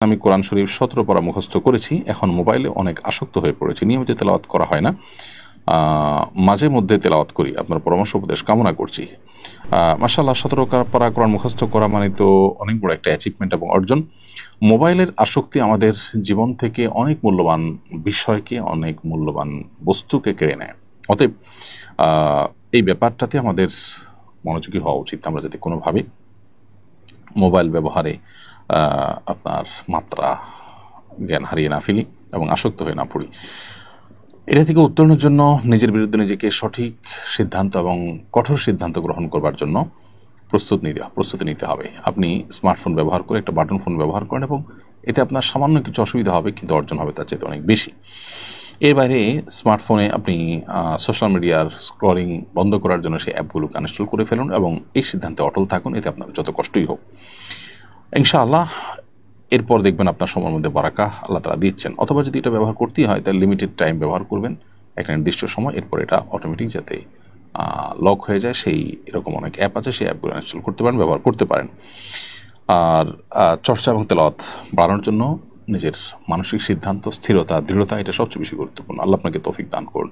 আমি কোরআন শরীফ 17 পারা মুখস্থ করেছি, এখন মোবাইলে অনেক আসক্ত হয়ে পড়েছি, নিয়মিত তেলাওয়াত করা হয় না, মাঝে মধ্যে তেলাওয়াত করি, আপনার পরামর্শ উপদেশ কামনা করছি। মাশাআল্লাহ, 17 পারা কোরআন মুখস্থ করা মানে তো অনেক বড় একটা অ্যাচিভমেন্ট এবং অর্জন। মোবাইলের আসক্তি আমাদের জীবন থেকে অনেক মূল্যবান বিষয়কে, অনেক মূল্যবান বস্তুকে কেড়ে নেয়। অতএব এই ব্যাপারটাতে আমাদের মনোযোগী হওয়া উচিত। আমরা যদি কোনোভাবে মোবাইল ব্যবহারে আপনার মাত্রা জ্ঞান হারিয়ে না ফেলি এবং আসক্ত হয়ে না পড়ি, এটা থেকে উত্তরণের জন্য নিজের বিরুদ্ধে নিজেকে সঠিক সিদ্ধান্ত এবং কঠোর সিদ্ধান্ত গ্রহণ করবার জন্য প্রস্তুতি নিতে হবে। আপনি স্মার্টফোন ব্যবহার করে একটা বাটন ফোন ব্যবহার করেন এবং এতে আপনার সামান্য কিছু অসুবিধা হবে, কিন্তু অর্জন হবে তার চেয়ে অনেক বেশি। এর বাইরে স্মার্টফোনে আপনি সোশ্যাল মিডিয়ার স্ক্রলিং বন্ধ করার জন্য সেই অ্যাপগুলোকে আনইনস্টল করে ফেলুন এবং এই সিদ্ধান্তে অটল থাকুন। এতে আপনার যত কষ্টই হোক, ইনশাআল্লাহ এরপর দেখবেন আপনার সময়ের মধ্যে বারাকা আল্লাহ তাআলা দিচ্ছেন। অথবা যদি এটা ব্যবহার করতেই হয় তাহলে লিমিটেড টাইম ব্যবহার করবেন, একটা নির্দিষ্ট সময়, এরপর এটা অটোমেটিক যাতে লক হয়ে যায় সেই এরকম অনেক অ্যাপ আছে, সেই অ্যাপগুলো ইনস্টল করতে পারেন, ব্যবহার করতে পারেন। আর চর্চা এবং তেলাওয়াত বাড়ানোর জন্য নিজের মানসিক সিদ্ধান্ত, স্থিরতা, দৃঢ়তা, এটা সবচেয়ে বেশি গুরুত্বপূর্ণ। আল্লাহ আপনাকে তৌফিক দান করুন।